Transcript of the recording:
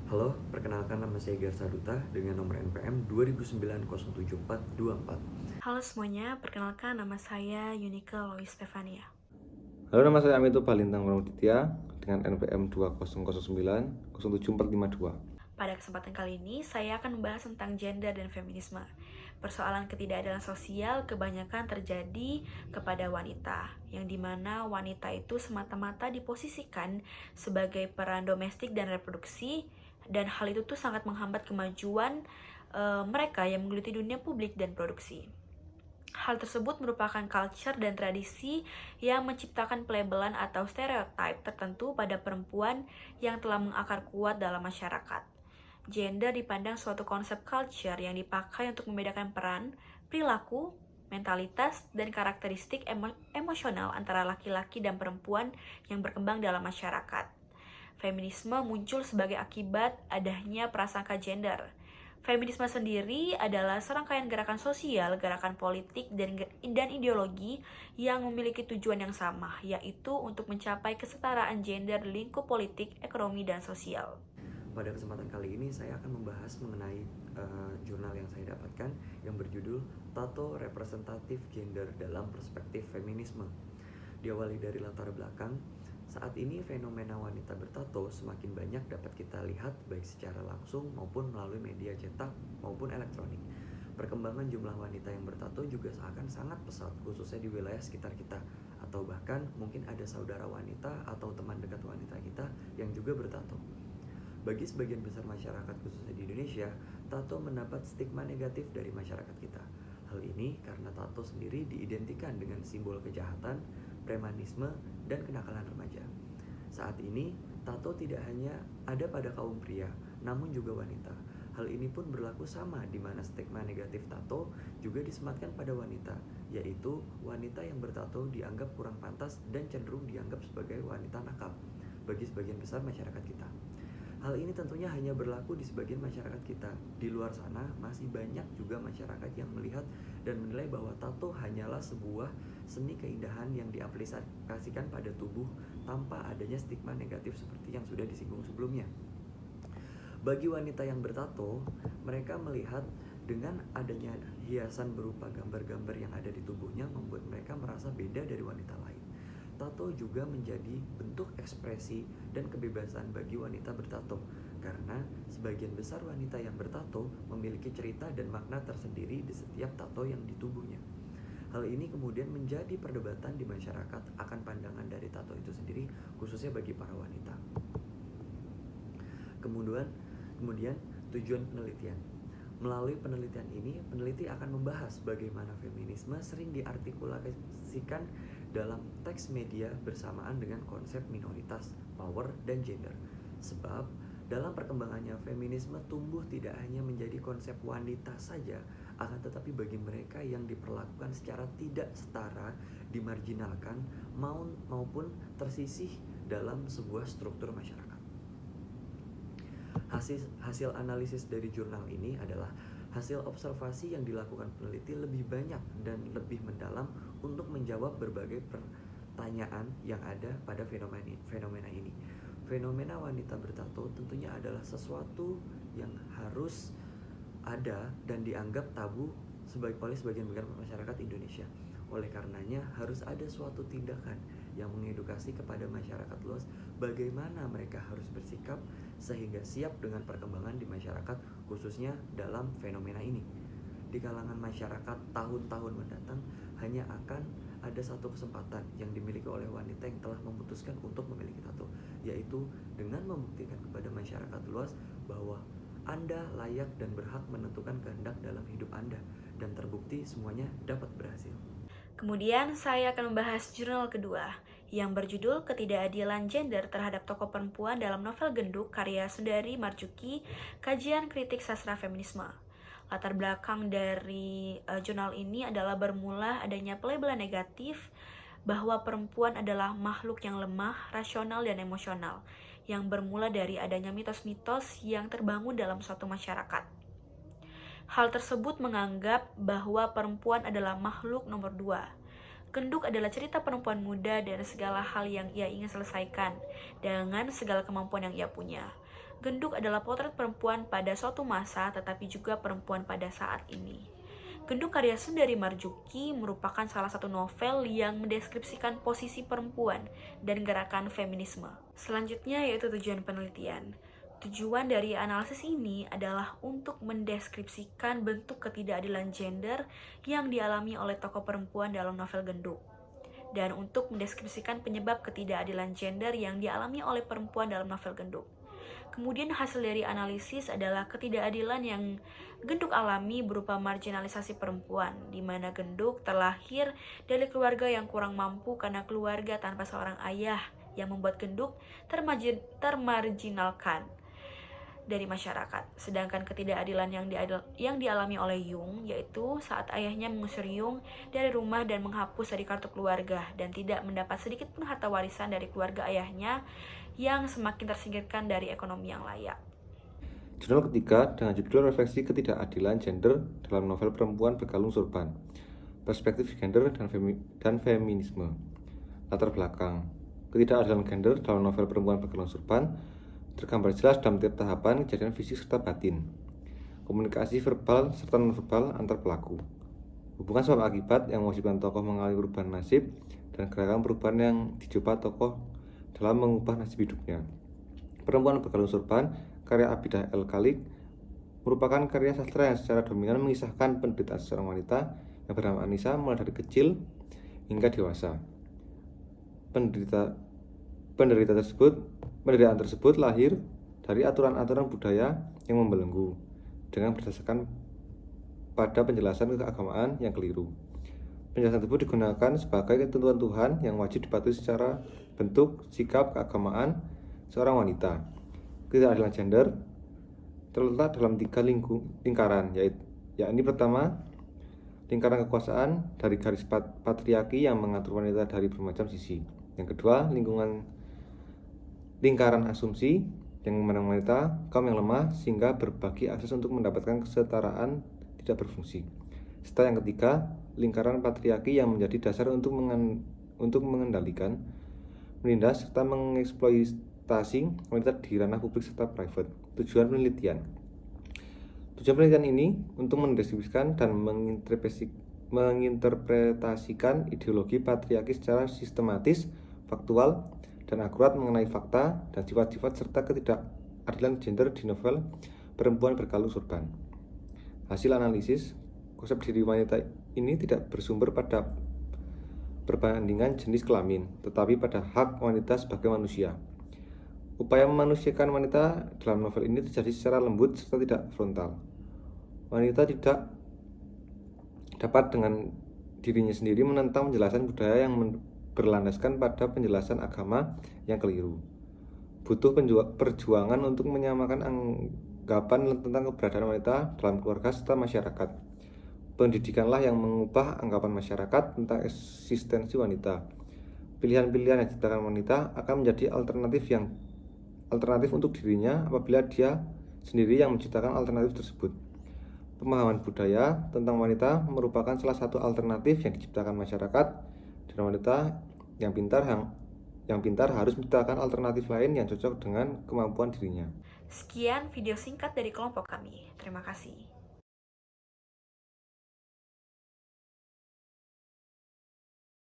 Halo, perkenalkan nama saya Garsa Duta dengan nomor NPM 2009074244. Halo semuanya, perkenalkan nama saya Yunika Lois Stefania. Halo, nama saya Amito Balintang Pramuditya dengan NPM 2009074452. Pada kesempatan kali ini, saya akan membahas tentang gender dan feminisme. Persoalan ketidakadilan sosial kebanyakan terjadi kepada wanita, yang dimana wanita itu semata-mata diposisikan sebagai peran domestik dan reproduksi, dan hal itu tuh sangat menghambat kemajuan mereka yang menggeluti dunia publik dan produksi. Hal tersebut merupakan culture dan tradisi yang menciptakan pelabelan atau stereotip tertentu pada perempuan yang telah mengakar kuat dalam masyarakat. Gender dipandang suatu konsep culture yang dipakai untuk membedakan peran, perilaku, mentalitas, dan karakteristik emosional antara laki-laki dan perempuan yang berkembang dalam masyarakat. Feminisme muncul sebagai akibat adanya prasangka gender. Feminisme sendiri adalah serangkaian gerakan sosial, gerakan politik, dan ideologi yang memiliki tujuan yang sama, yaitu untuk mencapai kesetaraan gender di lingkup politik, ekonomi, dan sosial. Pada kesempatan kali ini saya akan membahas mengenai jurnal yang saya dapatkan yang berjudul Tato Representatif Gender dalam Perspektif Feminisme. Diawali dari latar belakang, saat ini fenomena wanita bertato semakin banyak dapat kita lihat baik secara langsung maupun melalui media cetak maupun elektronik. Perkembangan jumlah wanita yang bertato juga seakan sangat pesat, khususnya di wilayah sekitar kita, atau bahkan mungkin ada saudara wanita atau teman dekat wanita kita yang juga bertato. Bagi sebagian besar masyarakat khususnya di Indonesia, tato mendapat stigma negatif dari masyarakat kita. Hal ini karena tato sendiri diidentikan dengan simbol kejahatan, premanisme, dan kenakalan remaja. Saat ini, tato tidak hanya ada pada kaum pria, namun juga wanita. Hal ini pun berlaku sama di mana stigma negatif tato juga disematkan pada wanita, yaitu wanita yang bertato dianggap kurang pantas dan cenderung dianggap sebagai wanita nakal bagi sebagian besar masyarakat kita. Hal ini tentunya hanya berlaku di sebagian masyarakat kita. Di luar sana masih banyak juga masyarakat yang melihat dan menilai bahwa tato hanyalah sebuah seni keindahan yang diaplikasikan pada tubuh tanpa adanya stigma negatif seperti yang sudah disinggung sebelumnya. Bagi wanita yang bertato, mereka melihat dengan adanya hiasan berupa gambar-gambar yang ada di tubuhnya membuat mereka merasa beda dari wanita lain. Tato juga menjadi bentuk ekspresi dan kebebasan bagi wanita bertato, karena sebagian besar wanita yang bertato memiliki cerita dan makna tersendiri di setiap tato yang di tubuhnya. Hal ini kemudian menjadi perdebatan di masyarakat akan pandangan dari tato itu sendiri, khususnya bagi para wanita. Kemudian tujuan penelitian. Melalui penelitian ini, peneliti akan membahas bagaimana feminisme sering diartikulasikan dalam teks media bersamaan dengan konsep minoritas, power, dan gender. Sebab, dalam perkembangannya feminisme tumbuh tidak hanya menjadi konsep wanita saja, akan tetapi bagi mereka yang diperlakukan secara tidak setara, dimarginalkan, maupun tersisih dalam sebuah struktur masyarakat. Hasil analisis dari jurnal ini adalah hasil observasi yang dilakukan peneliti lebih banyak dan lebih mendalam untuk menjawab berbagai pertanyaan yang ada pada fenomena ini. Fenomena wanita bertato tentunya adalah sesuatu yang harus ada dan dianggap tabu oleh sebagian besar masyarakat Indonesia. Oleh karenanya harus ada suatu tindakan yang mengedukasi kepada masyarakat luas bagaimana mereka harus bersikap sehingga siap dengan perkembangan di masyarakat, khususnya dalam fenomena ini. Di kalangan masyarakat tahun-tahun mendatang hanya akan ada satu kesempatan yang dimiliki oleh wanita yang telah memutuskan untuk memiliki tato, yaitu dengan membuktikan kepada masyarakat luas bahwa Anda layak dan berhak menentukan kehendak dalam hidup Anda, dan terbukti semuanya dapat berhasil. Kemudian saya akan membahas jurnal kedua yang berjudul Ketidakadilan Gender terhadap Tokoh Perempuan dalam Novel Genduk karya Sundari Marjuki, Kajian Kritik Sastra Feminisme. Latar belakang dari jurnal ini adalah bermula adanya pelabelan negatif bahwa perempuan adalah makhluk yang lemah, rasional, dan emosional, yang bermula dari adanya mitos-mitos yang terbangun dalam suatu masyarakat. Hal tersebut menganggap bahwa perempuan adalah makhluk nomor 2. Genduk adalah cerita perempuan muda dan segala hal yang ia ingin selesaikan dengan segala kemampuan yang ia punya. Genduk adalah potret perempuan pada suatu masa, tetapi juga perempuan pada saat ini. Genduk karya Sundari Marjuki merupakan salah satu novel yang mendeskripsikan posisi perempuan dan gerakan feminisme. Selanjutnya yaitu tujuan penelitian. Tujuan dari analisis ini adalah untuk mendeskripsikan bentuk ketidakadilan gender yang dialami oleh tokoh perempuan dalam novel Genduk, dan untuk mendeskripsikan penyebab ketidakadilan gender yang dialami oleh perempuan dalam novel Genduk. Kemudian hasil dari analisis adalah ketidakadilan yang Genduk alami berupa marginalisasi perempuan, di mana Genduk terlahir dari keluarga yang kurang mampu karena keluarga tanpa seorang ayah, yang membuat Genduk termarginalkan dari masyarakat. Sedangkan ketidakadilan yang dialami oleh Jung yaitu saat ayahnya mengusir Jung dari rumah dan menghapus dari kartu keluarga, dan tidak mendapat sedikit pun harta warisan dari keluarga ayahnya yang semakin tersingkirkan dari ekonomi yang layak. Jurnal ketiga dengan judul Refleksi Ketidakadilan Gender dalam Novel Perempuan Berkalung Sorban, Perspektif Gender dan Feminisme. Latar belakang ketidakadilan gender dalam novel Perempuan Berkalung Sorban tergambar jelas dalam tiap tahapan kejadian fisik serta batin, komunikasi verbal serta non-verbal antar pelaku, hubungan sebab akibat yang mewajibkan tokoh mengalami perubahan nasib, dan gerakan perubahan yang dicoba tokoh dalam mengubah nasib hidupnya. Perempuan Berkalung Sorban karya Abidah El Khalik merupakan karya sastra yang secara dominan mengisahkan penderitaan seorang wanita yang bernama Anissa mulai dari kecil hingga dewasa. Penderitaan tersebut lahir dari aturan-aturan budaya yang membelenggu dengan berdasarkan pada penjelasan keagamaan yang keliru. Penjelasan tersebut digunakan sebagai ketentuan Tuhan yang wajib dipatuhi secara bentuk sikap keagamaan seorang wanita. Ketidakadilan gender terletak dalam 3 lingkaran, yakni pertama, lingkaran kekuasaan dari garis patriarki yang mengatur wanita dari bermacam sisi. Yang kedua, lingkaran asumsi yang memandang wanita kaum yang lemah sehingga berbagi akses untuk mendapatkan kesetaraan tidak berfungsi. Serta yang ketiga, lingkaran patriarki yang menjadi dasar untuk mengendalikan, menindas serta mengeksploitasi wanita di ranah publik serta private. Tujuan penelitian ini untuk mendeskripsikan dan menginterpretasikan ideologi patriarki secara sistematis, faktual, dan akurat mengenai fakta dan sifat-sifat serta ketidakadilan gender di novel Perempuan Berkalung Sorban. Hasil analisis, konsep diri wanita ini tidak bersumber pada perbandingan jenis kelamin, tetapi pada hak wanita sebagai manusia. Upaya memanusiakan wanita dalam novel ini terjadi secara lembut serta tidak frontal. Wanita tidak dapat dengan dirinya sendiri menentang penjelasan budaya yang berlandaskan pada penjelasan agama yang keliru. Butuh perjuangan untuk menyamakan anggapan tentang keberadaan wanita dalam keluarga serta masyarakat. Pendidikanlah yang mengubah anggapan masyarakat tentang eksistensi wanita. Pilihan-pilihan yang diciptakan wanita akan menjadi alternatif untuk dirinya apabila dia sendiri yang menciptakan alternatif tersebut. Pemahaman budaya tentang wanita merupakan salah satu alternatif yang diciptakan masyarakat, dan wanita yang pintar harus menciptakan alternatif lain yang cocok dengan kemampuan dirinya. Sekian video singkat dari kelompok kami. Terima kasih.